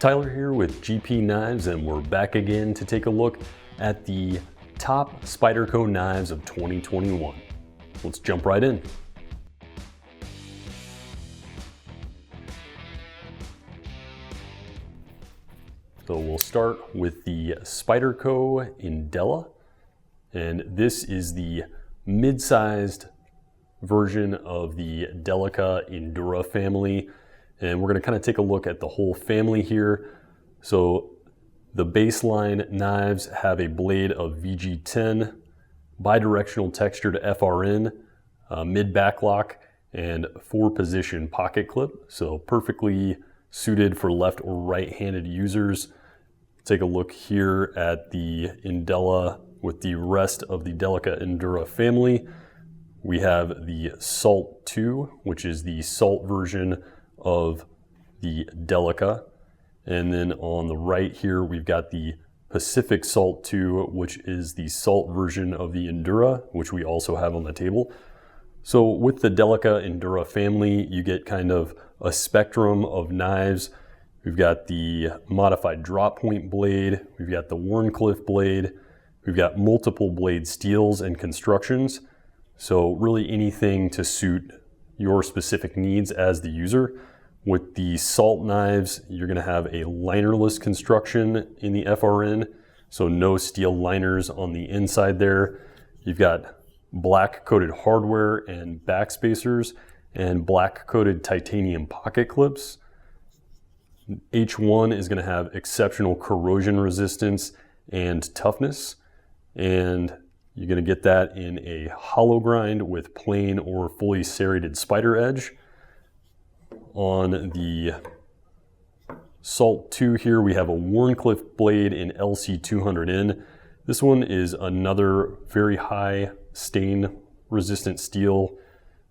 Tyler here with GP Knives, and we're back again to take a look at the top Spyderco knives of 2021. Let's jump right in. So we'll start with the Spyderco Endela, and this is the mid-sized version of the Delica Endura family. And we're going to kind of take a look at the whole family here. So the baseline knives have a blade of VG10, bidirectional textured FRN, mid backlock, and 4-position pocket clip. So perfectly suited for left or right-handed users. Take a look here at the Endela with the rest of the Delica Endura family. We have the Salt 2, which is the salt version of the Delica. And then on the right here, we've got the Pacific Salt 2, which is the salt version of the Endura, which we also have on the table. So with the Delica Endura family, you get kind of a spectrum of knives. We've got the modified drop point blade, we've got the Wharncliffe blade, we've got multiple blade steels and constructions. So really anything to suit your specific needs as the user. With the salt knives, you're going to have a linerless construction in the FRN, so no steel liners on the inside there. You've got black coated hardware and back spacers and black coated titanium pocket clips. H1 is going to have exceptional corrosion resistance and toughness, and you're going to get that in a hollow grind with plain or fully serrated spider edge. On the Salt 2 here, we have a Wharncliffe blade in LC200N. This one is another very high stain resistant steel.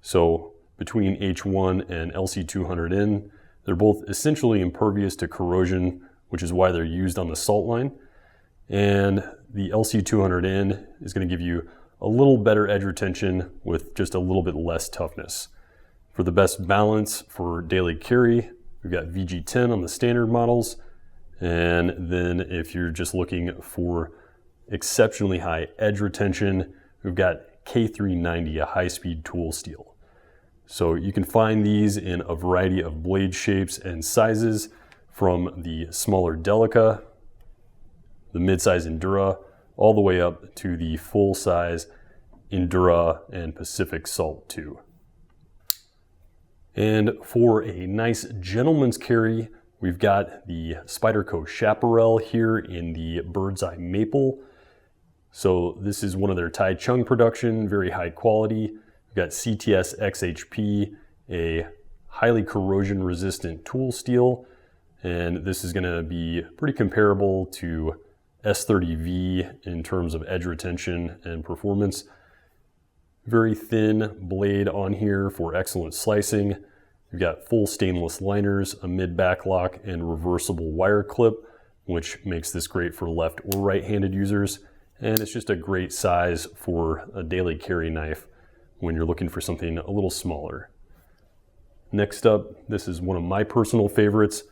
So between H1 and LC200N, they're both essentially impervious to corrosion, which is why they're used on the salt line. And the LC200N is going to give you a little better edge retention with just a little bit less toughness. For the best balance for daily carry, we've got VG10 on the standard models. And then if you're just looking for exceptionally high edge retention, we've got K390, a high-speed tool steel. So you can find these in a variety of blade shapes and sizes, from the smaller Delica, the mid-size Endura, all the way up to the full-size Endura and Pacific Salt 2. And for a nice gentleman's carry, we've got the Spyderco Chaparral here in the Bird's Eye Maple. So this is one of their Tai Chung production, very high quality. We've got CTS XHP, a highly corrosion resistant tool steel. And this is gonna be pretty comparable to S30V in terms of edge retention and performance. Very thin blade on here for excellent slicing. We've got full stainless liners, a mid backlock, and reversible wire clip, which makes this great for left or right-handed users. And it's just a great size for a daily carry knife when you're looking for something a little smaller. Next up, this is one of my personal favorites,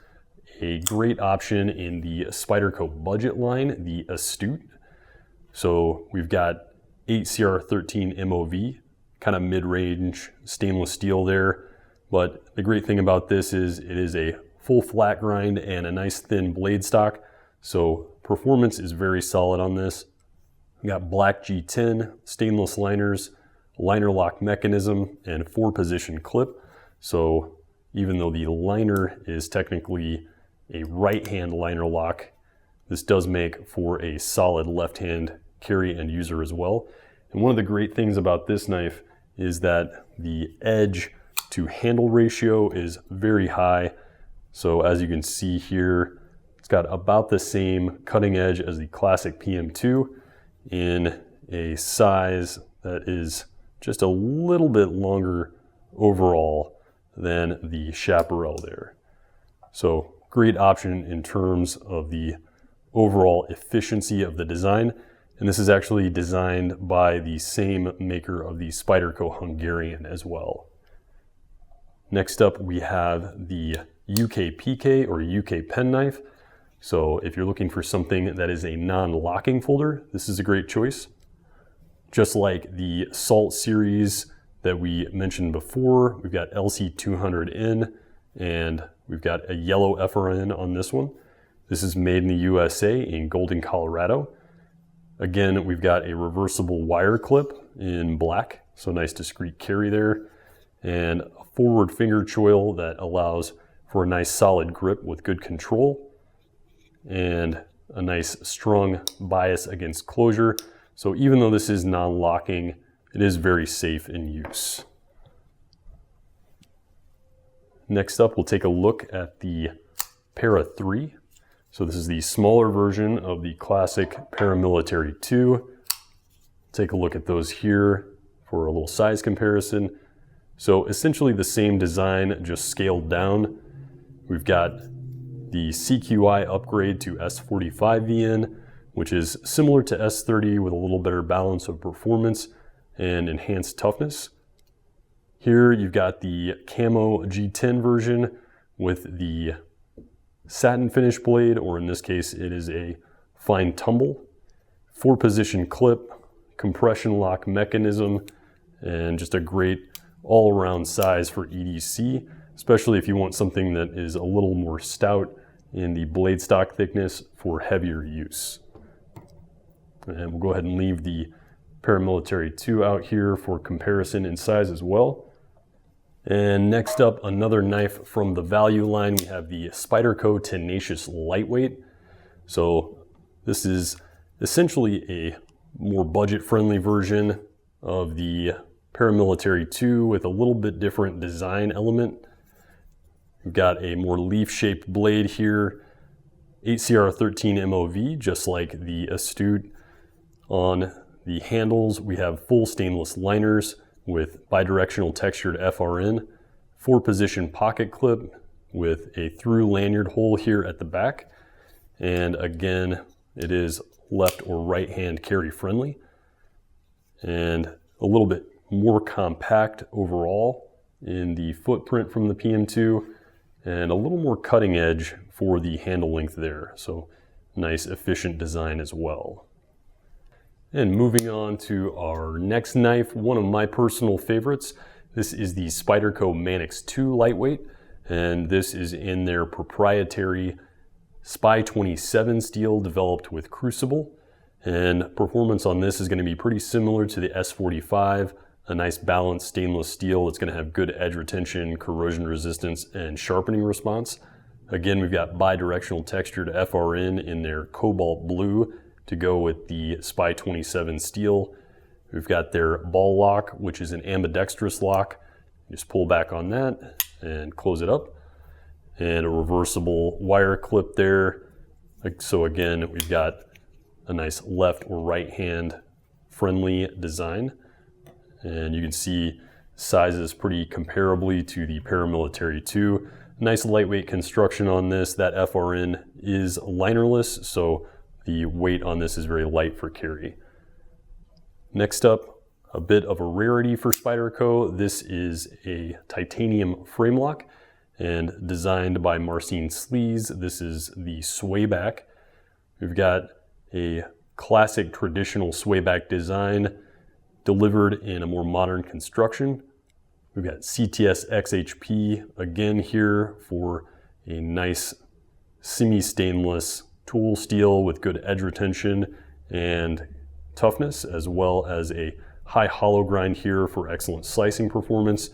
a great option in the Spyderco budget line, the Astute. So we've got 8CR13 MOV, kind of mid-range stainless steel there. But the great thing about this is it is a full flat grind and a nice thin blade stock. So performance is very solid on this. We got black G10, stainless liners, liner lock mechanism, and 4-position clip. So even though the liner is technically a right-hand liner lock, this does make for a solid left-hand carry and user as well. And one of the great things about this knife is that the edge to handle ratio is very high. So as you can see here, it's got about the same cutting edge as the classic PM2 in a size that is just a little bit longer overall than the Chaparral there. So great option in terms of the overall efficiency of the design. And this is actually designed by the same maker of the Spyderco Hungarian as well. Next up, we have the UKPK or UK penknife. So if you're looking for something that is a non-locking folder, this is a great choice. Just like the Salt series that we mentioned before, we've got LC200N and we've got a yellow FRN on this one. This is made in the USA in Golden, Colorado. Again, we've got a reversible wire clip in black, so nice discreet carry there, and a forward finger choil that allows for a nice solid grip with good control, and a nice strong bias against closure. So even though this is non-locking, it is very safe in use. Next up, we'll take a look at the Para 3. So this is the smaller version of the classic Paramilitary 2. Take a look at those here for a little size comparison. So essentially the same design, just scaled down. We've got the CQI upgrade to S45VN, which is similar to S30 with a little better balance of performance and enhanced toughness. Here you've got the Camo G10 version with the satin finish blade, or in this case it is a fine tumble, 4-position clip, compression lock mechanism, and just a great all-around size for EDC, especially if you want something that is a little more stout in the blade stock thickness for heavier use. And we'll go ahead and leave the Paramilitary 2 out here for comparison in size as well. And next up, another knife from the value line. We have the Spyderco Tenacious Lightweight. So this is essentially a more budget-friendly version of the Paramilitary 2 with a little bit different design element. We've got a more leaf-shaped blade here, 8CR13 MOV, just like the Astute. On the handles, we have full stainless liners with bidirectional textured FRN, 4-position pocket clip with a through lanyard hole here at the back. And again, it is left or right hand carry friendly, and a little bit more compact overall in the footprint from the PM2, and a little more cutting edge for the handle length there. So nice efficient design as well. And moving on to our next knife, one of my personal favorites. This is the Spyderco Manix 2 Lightweight, and this is in their proprietary Spy 27 steel developed with Crucible. And performance on this is going to be pretty similar to the S45, a nice balanced stainless steel. It's going to have good edge retention, corrosion resistance, and sharpening response. Again, we've got bidirectional textured FRN in their cobalt blue to go with the Spy 27 steel. We've got their ball lock, which is an ambidextrous lock. Just pull back on that and close it up. And a reversible wire clip there. So again, we've got a nice left or right hand friendly design. And you can see sizes pretty comparably to the Paramilitary 2. Nice lightweight construction on this. That FRN is linerless, so the weight on this is very light for carry. Next up, a bit of a rarity for Spyderco. This is a titanium frame lock and designed by Marcin Slysz. This is the Swayback. We've got a classic traditional Swayback design delivered in a more modern construction. We've got CTS XHP again here for a nice semi-stainless tool steel with good edge retention and toughness, as well as a high hollow grind here for excellent slicing performance.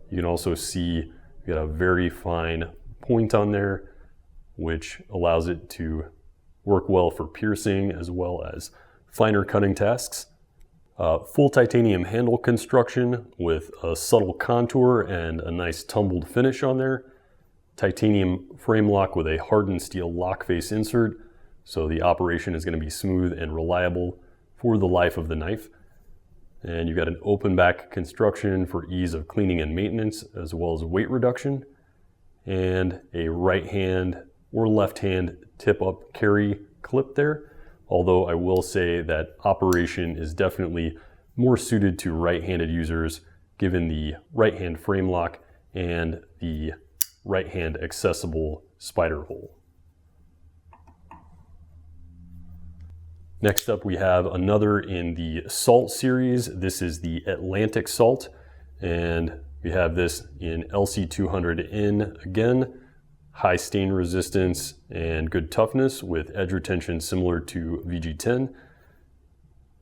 You can also see we got a very fine point on there, which allows it to work well for piercing as well as finer cutting tasks. Full titanium handle construction with a subtle contour and a nice tumbled finish on there. Titanium frame lock with a hardened steel lock face insert, so the operation is going to be smooth and reliable for the life of the knife. And you've got an open back construction for ease of cleaning and maintenance, as well as weight reduction, and a right hand or left hand tip up carry clip there. Although I will say that operation is definitely more suited to right-handed users given the right hand frame lock and the right-hand accessible spider hole. Next up, we have another in the Salt series. This is the Atlantic Salt, and we have this in LC200N again. High stain resistance and good toughness with edge retention similar to VG10.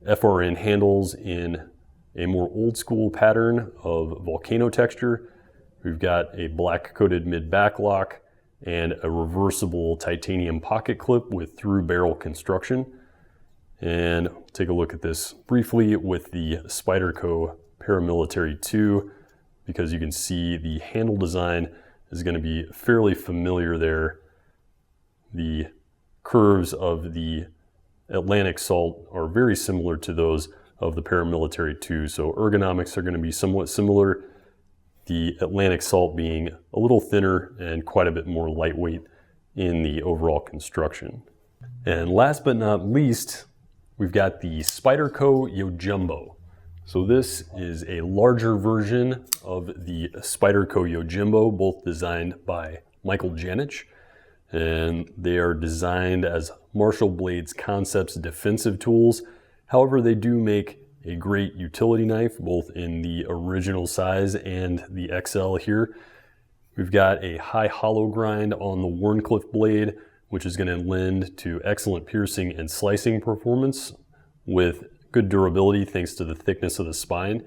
FRN handles in a more old school pattern of volcano texture. We've got a black coated mid back lock and a reversible titanium pocket clip with through barrel construction. And take a look at this briefly with the Spyderco Paramilitary 2, because you can see the handle design is going to be fairly familiar there. The curves of the Atlantic Salt are very similar to those of the Paramilitary 2, so ergonomics are going to be somewhat similar. The Atlantic Salt being a little thinner and quite a bit more lightweight in the overall construction. And last but not least, we've got the Spyderco YoJumbo. So this is a larger version of the Spyderco YoJumbo, both designed by Michael Janich, and they are designed as Marshall Blades Concepts defensive tools. However, they do make a great utility knife, both in the original size and the XL here. We've got a high hollow grind on the Wharncliffe blade, which is going to lend to excellent piercing and slicing performance with good durability thanks to the thickness of the spine.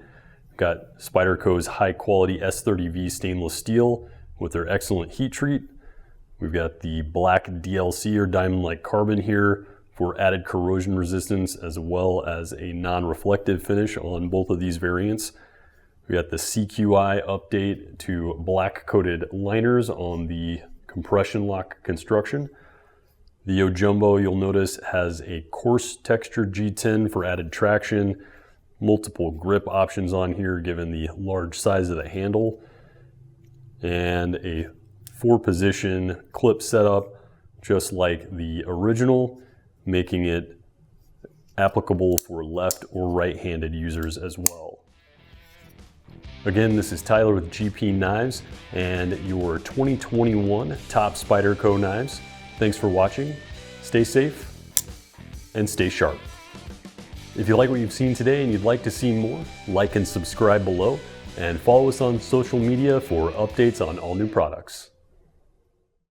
We've got Spyderco's high quality S30V stainless steel with their excellent heat treat. We've got the black DLC or diamond-like carbon here for added corrosion resistance, as well as a non-reflective finish on both of these variants. We got the CQI update to black coated liners on the compression lock construction. The YoJumbo, you'll notice, has a coarse textured G10 for added traction, multiple grip options on here given the large size of the handle, and a 4-position clip setup just like the original, making it applicable for left or right-handed users as well. Again, this is Tyler with GP Knives and your 2021 top Spyderco knives. Thanks for watching. Stay safe and stay sharp. If you like what you've seen today and you'd like to see more, like and subscribe below, and follow us on social media for updates on all new products.